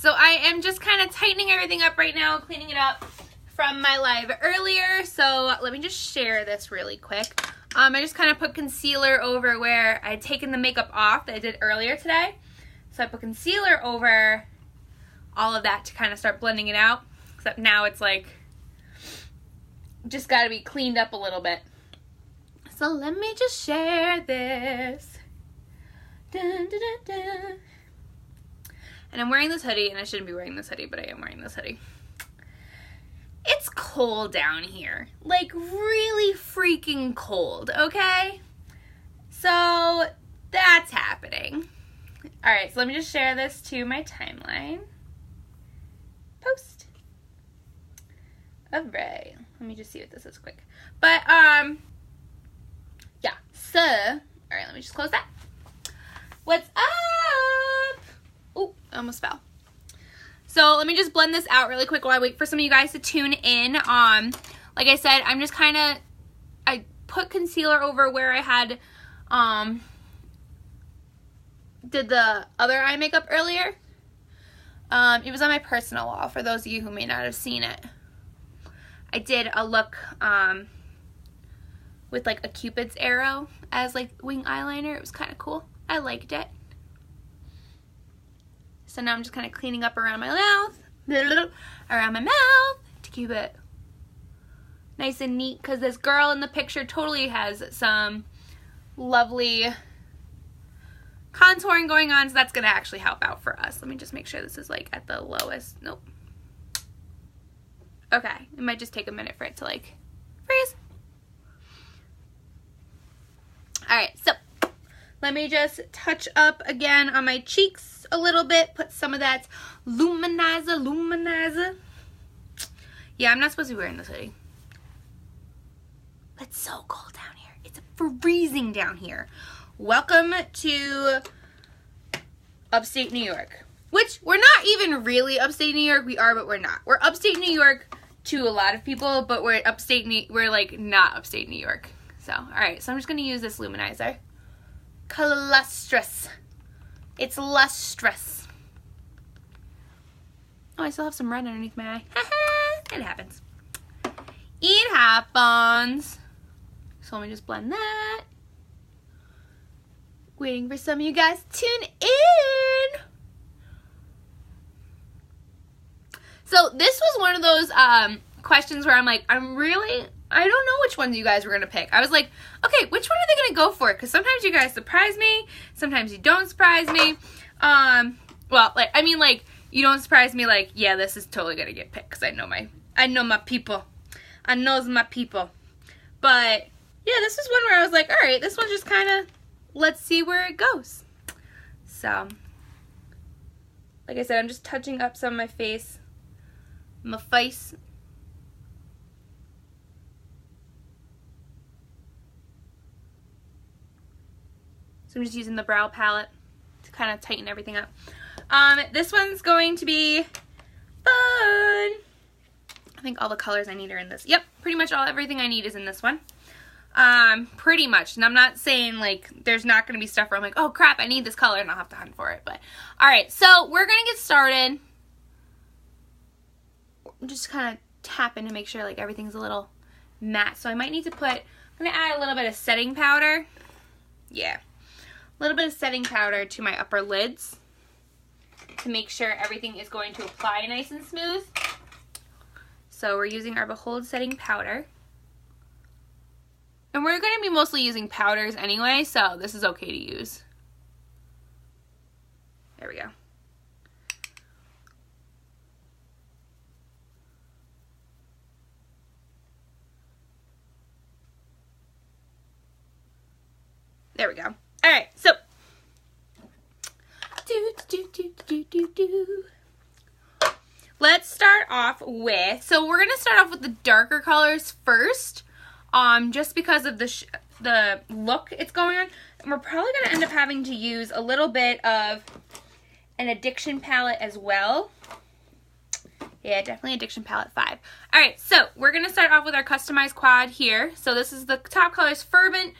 so I am just kind of tightening everything up right now, cleaning it up from my live earlier. So let me just share this really quick. I just kind of put concealer over where I had taken the makeup off that I did earlier today. So I put concealer over all of that to kind of start blending it out. Except now it's like, just got to be cleaned up a little bit. So let me just share this. Dun, dun, dun, dun. And I'm wearing this hoodie, and I shouldn't be wearing this hoodie, but I am wearing this hoodie. It's cold down here. Like, really freaking cold, okay? So, that's happening. Alright, so let me just share this to my timeline. Post. Alright. Let me just see what this is quick. But, yeah. So, alright, let me just close that. What's up? Oh, I almost fell. So let me just blend this out really quick while I wait for some of you guys to tune in. Like I said, I'm just kind of, I put concealer over where I had, did the other eye makeup earlier. It was on my personal wall for those of you who may not have seen it. I did a look, with like a Cupid's arrow as like wing eyeliner. It was kind of cool. I liked it. So now I'm just kind of cleaning up around my mouth, to keep it nice and neat, because this girl in the picture totally has some lovely contouring going on, so that's going to actually help out for us. Let me just make sure this is like at the lowest. Nope. Okay, it might just take a minute for it to like freeze. Alright, so let me just touch up again on my cheeks a little bit. Put some of that Luminizer. Yeah, I'm not supposed to be wearing this hoodie. It's so cold down here. It's freezing down here. Welcome to upstate New York. Which, we're not even really upstate New York. We are, but we're not. We're upstate New York to a lot of people, but we're like not upstate New York. So, alright, so I'm just going to use this Luminizer. Lustrous. It's Lustrous. Oh, I still have some red underneath my eye. It happens. It happens. So let me just blend that. Waiting for some of you guys to tune in. So this was one of those questions where I'm like, I don't know which ones you guys were going to pick. I was like, okay, which one are they going to go for? Because sometimes you guys surprise me. Sometimes you don't surprise me. Well, like, I mean, like, you don't surprise me like, yeah, this is totally going to get picked. Because I know my people. I knows my people. But, yeah, this was one where I was like, all right, this one just kind of, let's see where it goes. So, like I said, I'm just touching up some of my face. My face. So I'm just using the brow palette to kind of tighten everything up. This one's going to be fun. I think all the colors I need are in this. Yep, pretty much everything I need is in this one. Pretty much. And I'm not saying like there's not going to be stuff where I'm like, oh crap, I need this color and I'll have to hunt for it. But alright, so we're going to get started. Just kind of tapping to make sure like everything's a little matte. So I might need to I'm going to add a little bit of setting powder. Yeah. A little bit of setting powder to my upper lids to make sure everything is going to apply nice and smooth. So we're using our Behold setting powder. And we're going to be mostly using powders anyway, so this is okay to use. There we go. There we go. Alright, so let's start off with, we're going to start off with the darker colors first, just because of the look it's going on. And we're probably going to end up having to use a little bit of an Addiction palette as well. Yeah, definitely Addiction palette 5. Alright, so we're going to start off with our customized quad here. So this is the top colors, Fervent,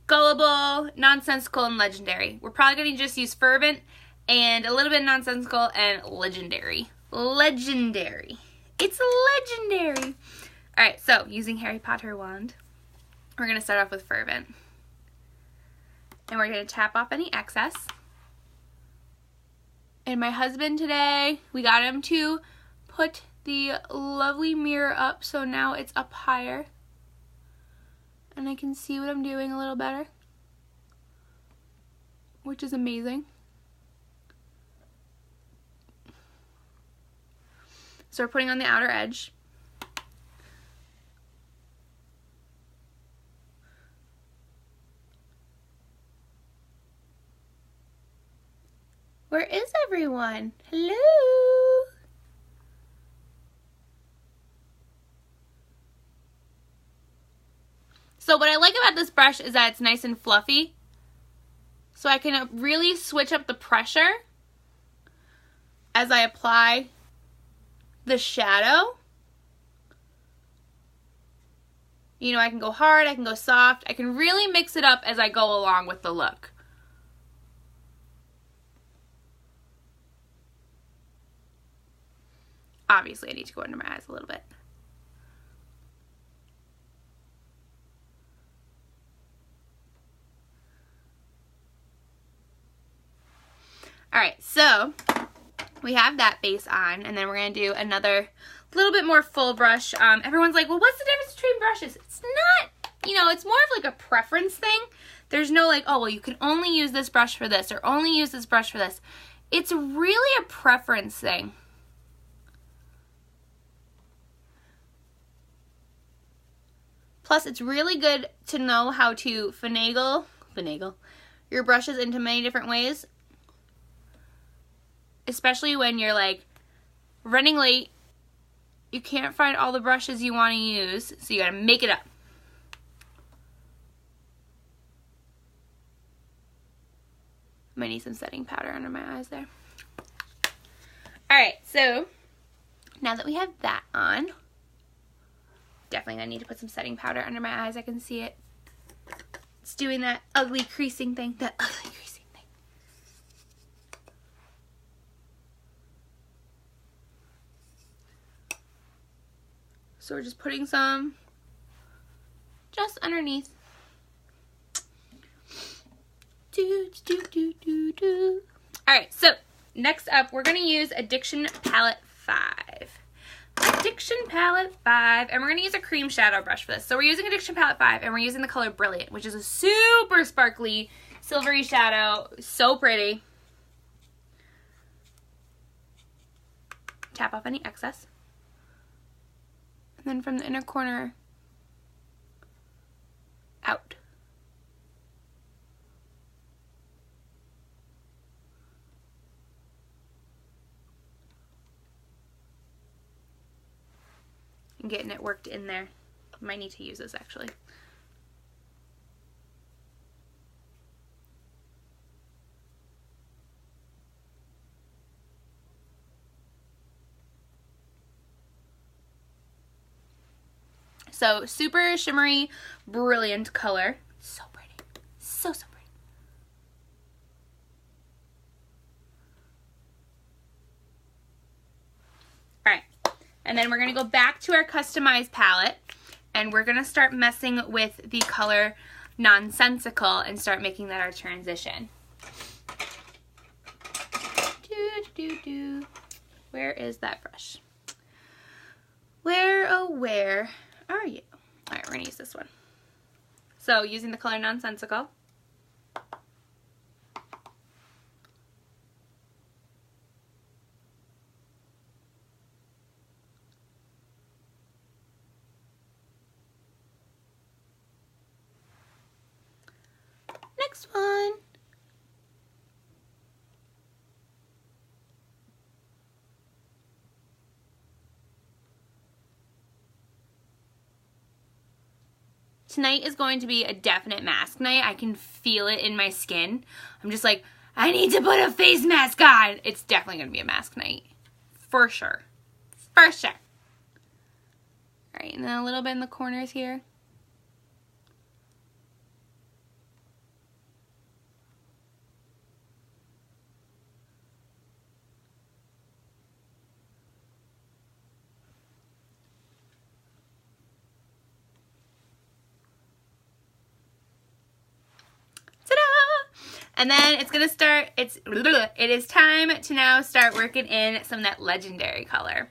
Gullible, Nonsensical, and Legendary. We're probably going to just use Fervent and a little bit of Nonsensical and Legendary. Legendary. It's legendary. Alright, so using Harry Potter wand, we're going to start off with Fervent. And we're going to tap off any excess. And my husband today, we got him to put the lovely mirror up, so now it's up higher. And I can see what I'm doing a little better, which is amazing. So we're putting on the outer edge. Where is everyone? Hello? So what I like about this brush is that it's nice and fluffy. So I can really switch up the pressure as I apply the shadow. You know, I can go hard, I can go soft. I can really mix it up as I go along with the look. Obviously, I need to go under my eyes a little bit. Alright, so we have that base on, and then we're going to do another little bit more full brush. Everyone's like, well, what's the difference between brushes? It's not, you know, it's more of like a preference thing. There's no like, oh, well, you can only use this brush for this, or only use this brush for this. It's really a preference thing. Plus, it's really good to know how to finagle your brushes into many different ways. Especially when you're like running late, you can't find all the brushes you want to use, so you gotta make it up. Might need some setting powder under my eyes there. Alright, so now that we have that on, definitely gonna need to put some setting powder under my eyes. I can see it. It's doing that ugly creasing thing. That ugly creasing thing. So we're just putting some just underneath. Alright, so next up we're gonna use Addiction Palette 5. Addiction Palette 5, and we're going to use a cream shadow brush for this. So we're using Addiction Palette 5, and we're using the color Brilliant, which is a super sparkly, silvery shadow. So pretty. Tap off any excess. And then from the inner corner, out. And getting it worked in there. Might need to use this actually. So super shimmery, brilliant color. So pretty. So pretty. Alright. And then we're going to go back to our customized palette, and we're going to start messing with the color Nonsensical and start making that our transition. Where is that brush? Where, oh where are you? Alright, we're going to use this one. So using the color Nonsensical. Next one. Tonight is going to be a definite mask night. I can feel it in my skin. I'm just like, I need to put a face mask on. It's definitely going to be a mask night. For sure. For sure. Alright, and then a little bit in the corners here. And then it's gonna start, it is time to now start working in some of that legendary color.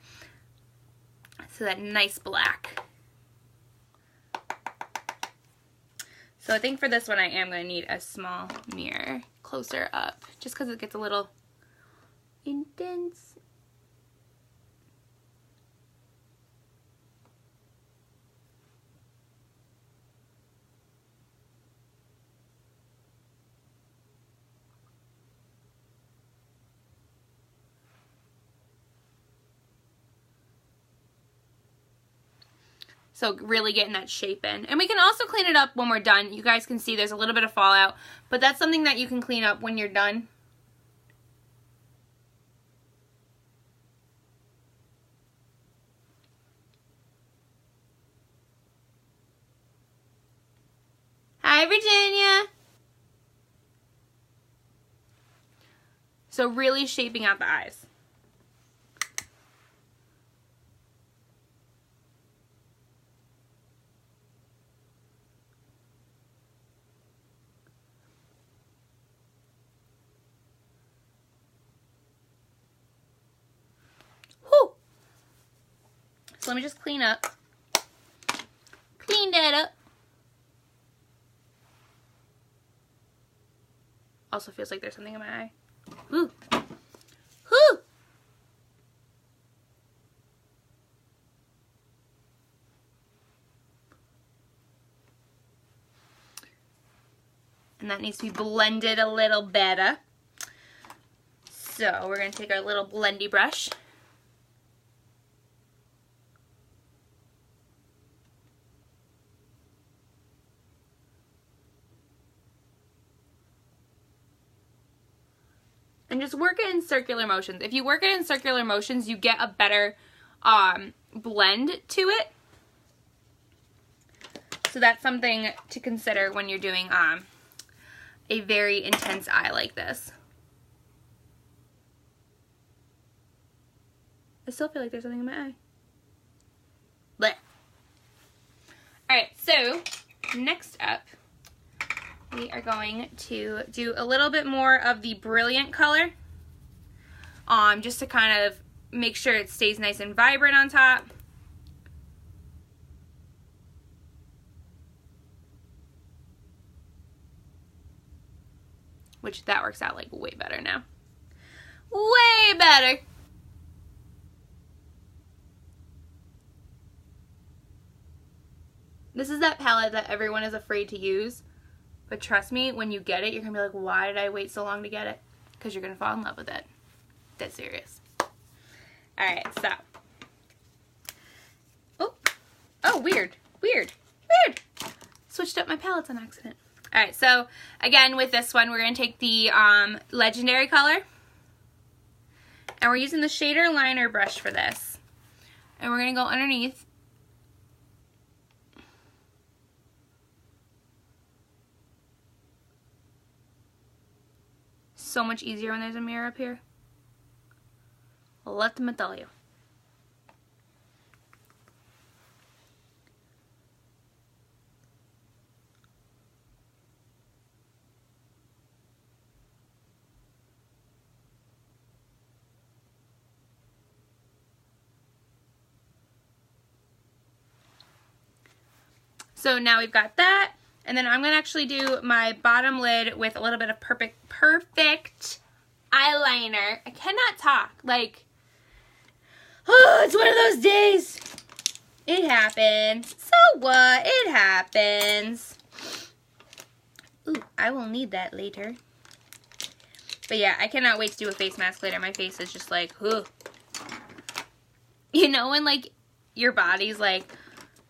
So that nice black. So I think for this one I am gonna need a small mirror closer up, just because it gets a little intense. So really getting that shape in. And we can also clean it up when we're done. You guys can see there's a little bit of fallout, but that's something that you can clean up when you're done. Hi, Virginia. So really shaping out the eyes. So let me just clean up. Clean that up. Also feels like there's something in my eye. Ooh. Whoo! And that needs to be blended a little better. So we're going to take our little blendy brush. And just work it in circular motions. If you work it in circular motions, you get a better blend to it. So that's something to consider when you're doing a very intense eye like this. I still feel like there's something in my eye. Blech. Alright, so next up, we are going to do a little bit more of the brilliant color, just to kind of make sure it stays nice and vibrant on top. Which that works out like way better now. Way better. This is that palette that everyone is afraid to use. But trust me, when you get it, you're going to be like, why did I wait so long to get it? Because you're going to fall in love with it. Dead serious. Alright, so. Oh, weird. Switched up my palettes on accident. Alright, so again, with this one, we're going to take the legendary color. And we're using the shader liner brush for this. And we're going to go underneath. So much easier when there's a mirror up here. Let me tell you. So now we've got that. And then I'm going to actually do my bottom lid with a little bit of perfect eyeliner. I cannot talk. Like, oh, it's one of those days. It happens. So what? It happens. Ooh, I will need that later. But yeah, I cannot wait to do a face mask later. My face is just like, ugh. You know when like your body's like,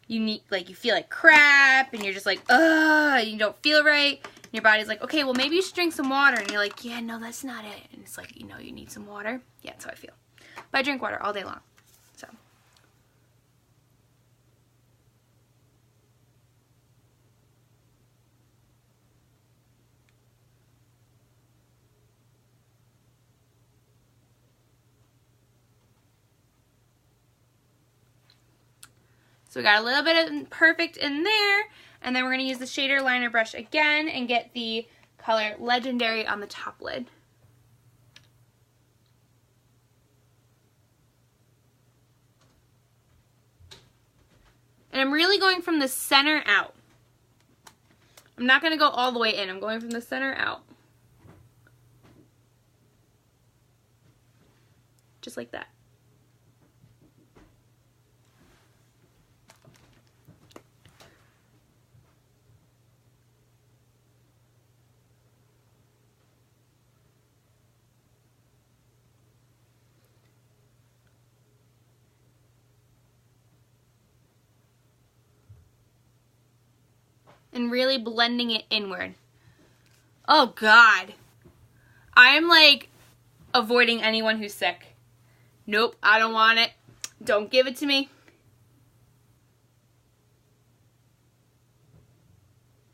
you feel like crap and you're just like, ugh, you don't feel right. And your body's like, okay, well maybe you should drink some water. And you're like, yeah, no, that's not it. And it's like, you know, you need some water. Yeah, that's how I feel. But I drink water all day long. So. So we got a little bit of perfect in there, and then we're going to use the shader liner brush again and get the color Legendary on the top lid. And I'm really going from the center out. I'm not going to go all the way in. I'm going from the center out. Just like that. And really blending it inward. Oh God. I'm like avoiding anyone who's sick. Nope, I don't want it. Don't give it to me.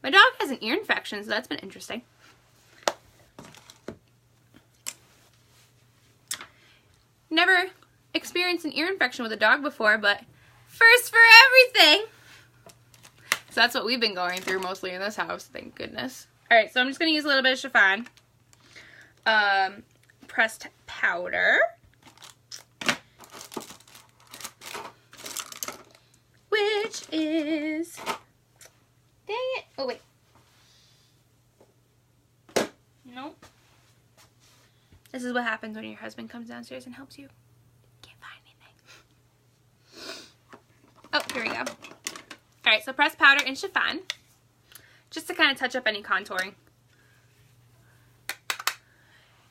My dog has an ear infection, so that's been interesting. Never experienced an ear infection with a dog before, but first for everything. So that's what we've been going through mostly in this house, thank goodness. Alright, so I'm just going to use a little bit of chiffon. Pressed powder. Which is... Dang it. Oh, wait. Nope. This is what happens when your husband comes downstairs and helps you. Can't find anything. Oh, here we go. Alright, so pressed powder and chiffon. Just to kind of touch up any contouring.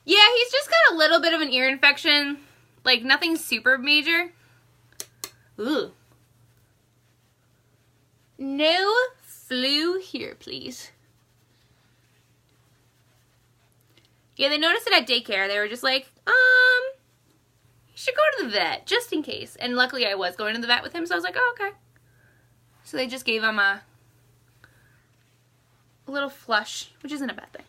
Yeah, he's just got a little bit of an ear infection. Like, nothing super major. Ooh. No flu here, please. Yeah, they noticed it at daycare. They were just like, you should go to the vet, just in case. And luckily I was going to the vet with him, so I was like, oh, okay. So they just gave him a little flush, which isn't a bad thing.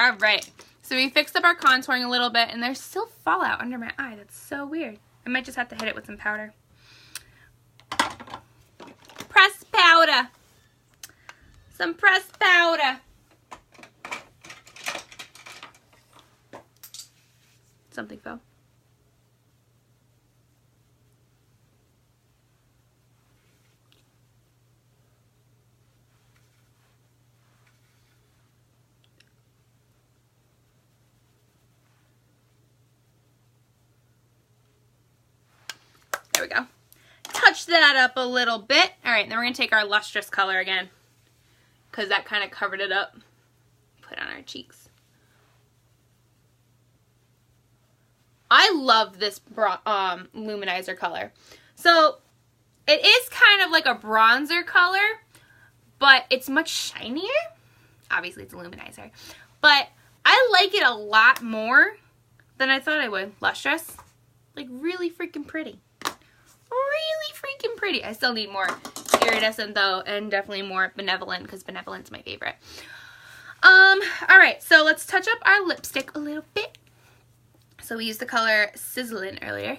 Alright, so we fixed up our contouring a little bit, and there's still fallout under my eye. That's so weird. I might just have to hit it with some powder. Pressed powder. Some pressed powder. Something fell. There we go. Touch that up a little bit. Alright, then we're going to take our Lustrous color again, because that kind of covered it up. Put on our cheeks. I love this Luminizer color. So, it is kind of like a bronzer color, but it's much shinier. Obviously, it's a Luminizer. But I like it a lot more than I thought I would. Lustrous. Like, really freaking pretty. Really freaking pretty. I still need more iridescent though, and definitely more benevolent, because benevolent's my favorite. Alright, so let's touch up our lipstick a little bit. So we used the color Sizzling earlier.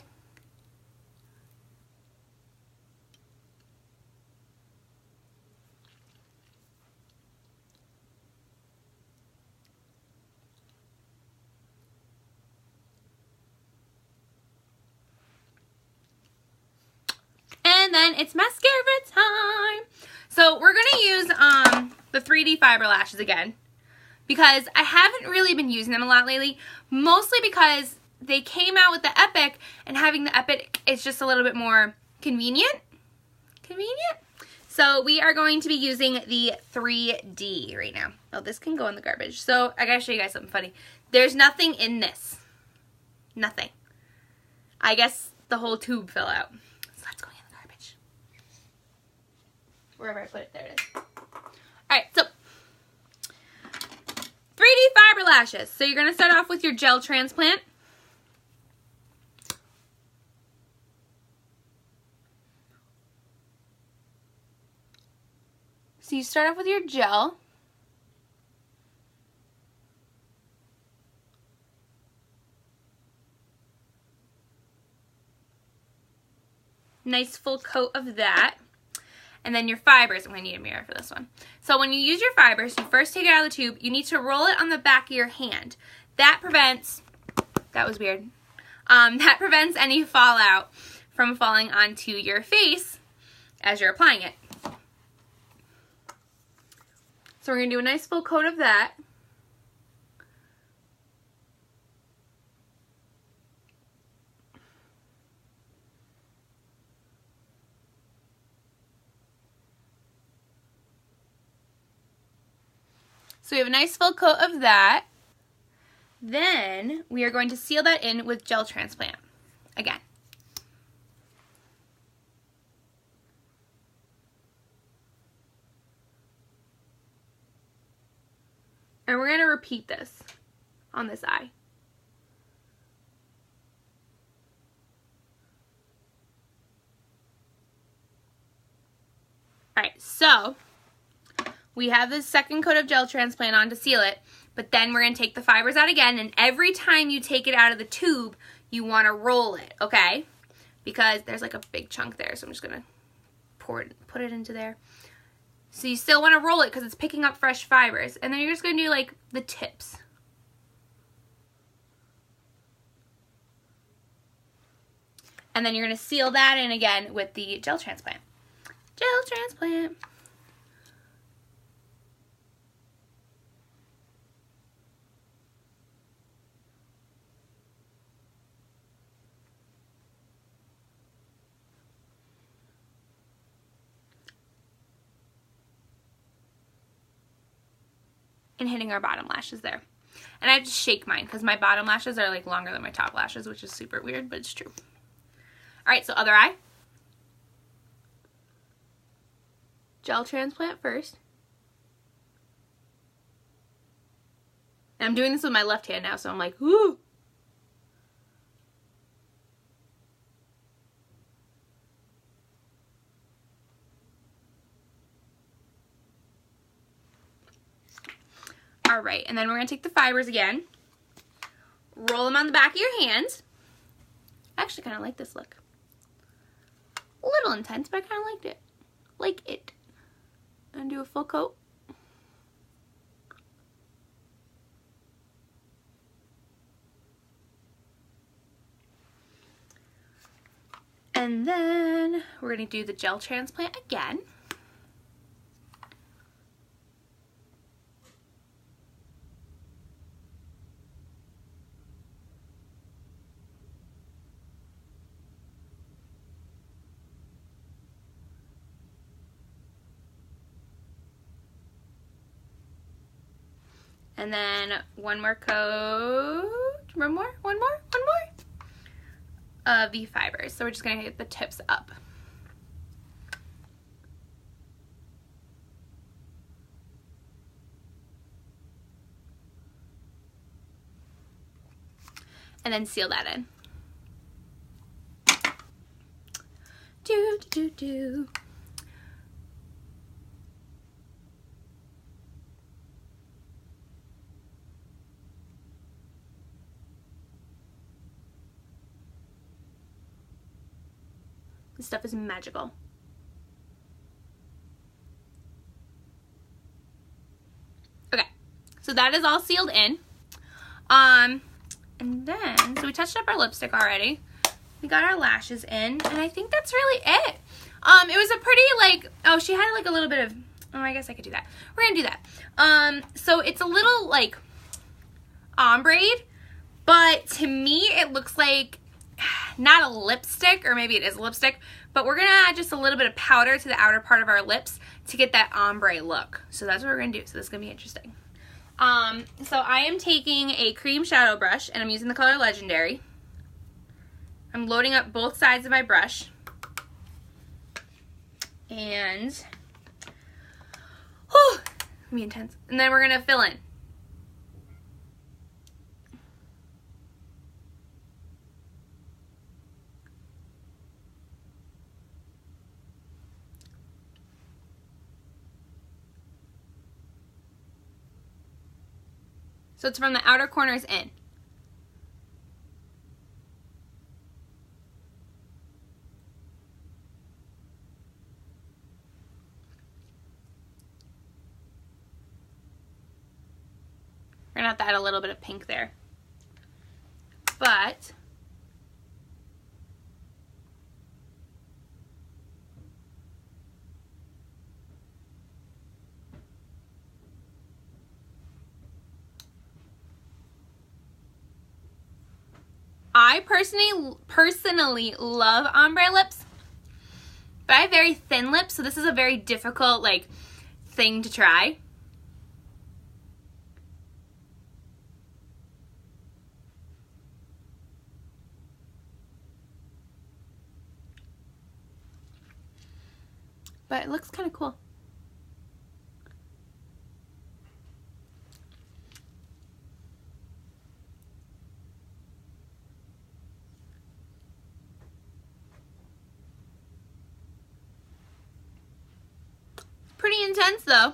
And then it's mascara time. So we're going to use the 3D fiber lashes again, because I haven't really been using them a lot lately, mostly because they came out with the Epic, and having the Epic is just a little bit more convenient. So we are going to be using the 3D right now. Oh, this can go in the garbage. So I gotta show you guys something funny. There's nothing in this. Nothing. I guess the whole tube fell out. So let's go in the garbage. Wherever I put it, there it is. Alright, so 3D fiber lashes. So you're gonna start off with your gel transplant. So you start off with your gel. Nice full coat of that. and then your fibers. I'm going to need a mirror for this one. So when you use your fibers, you first take it out of the tube. You need to roll it on the back of your hand. That prevents, that was weird, that prevents any fallout from falling onto your face as you're applying it. So we're going to do a nice full coat of that. So we have a nice full coat of that. Then we are going to seal that in with gel transplant again. And we're going to repeat this on this eye. Alright, so we have this second coat of gel transplant on to seal it, but then we're going to take the fibers out again, and every time you take it out of the tube, you want to roll it, okay? Because there's like a big chunk there, so I'm just going to put it into there. So you still want to roll it because it's picking up fresh fibers, and then you're just going to do like the tips. And then you're going to seal that in again with the gel transplant. Gel transplant. And hitting our bottom lashes there. And I have to shake mine because my bottom lashes are like longer than my top lashes, which is super weird, but it's true. Alright, so other eye. Gel transplant first. And I'm doing this with my left hand now, so I'm like, whoo! Alright, and then we're going to take the fibers again, roll them on the back of your hands. I actually kind of like this look. A little intense, but I kind of liked it. Like it. And do a full coat. And then we're going to do the gel transplant again. And then one more coat, one more of the fibers. So we're just gonna get the tips up. And then seal that in. Do, do, do, do. This stuff is magical. Okay, so that is all sealed in. And then, so we touched up our lipstick already. We got our lashes in, and I think that's really it. It was a pretty, like, oh, she had like a little bit of, oh, I guess I could do that. We're gonna do that. So it's a little like ombre-ed, but to me it looks like not a lipstick, or maybe it is a lipstick, but we're gonna add just a little bit of powder to the outer part of our lips to get that ombre look. So that's what we're gonna do. So this is gonna be interesting. So I am taking a cream shadow brush, and I'm using the color Legendary. I'm loading up both sides of my brush, and whew, gonna be intense. And then we're gonna fill in. So it's from the outer corners in. gonna have to add a little bit of pink there. But I personally love ombre lips, but I have very thin lips, so this is a very difficult like thing to try. But it looks kind of cool. Pretty intense though.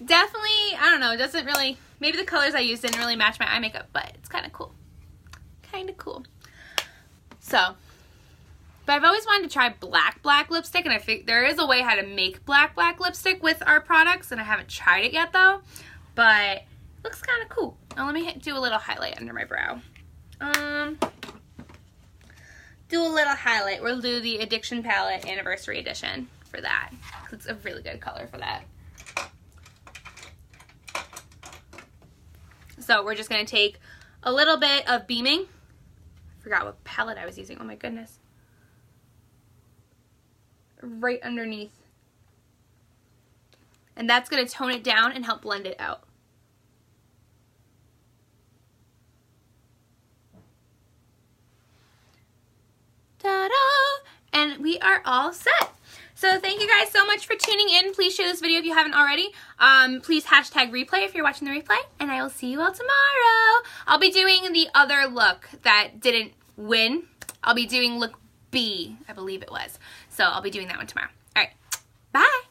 Definitely, I don't know, it doesn't really, maybe the colors I used didn't really match my eye makeup, but it's kind of cool. Kind of cool. So, but I've always wanted to try black lipstick, and I think there is a way how to make black lipstick with our products, and I haven't tried it yet though, but it looks kind of cool. Now let me do a little highlight under my brow. Do a little highlight. We'll do the Addiction Palette Anniversary Edition for that. It's a really good color for that. So we're just going to take a little bit of Beaming. I forgot what palette I was using. Oh my goodness. Right underneath. And that's going to tone it down and help blend it out. Ta-da! And we are all set. So thank you guys so much for tuning in. Please share this video if you haven't already. Please hashtag replay if you're watching the replay. And I will see you all tomorrow. I'll be doing the other look that didn't win. I'll be doing look B, I believe it was. So I'll be doing that one tomorrow. All right. Bye.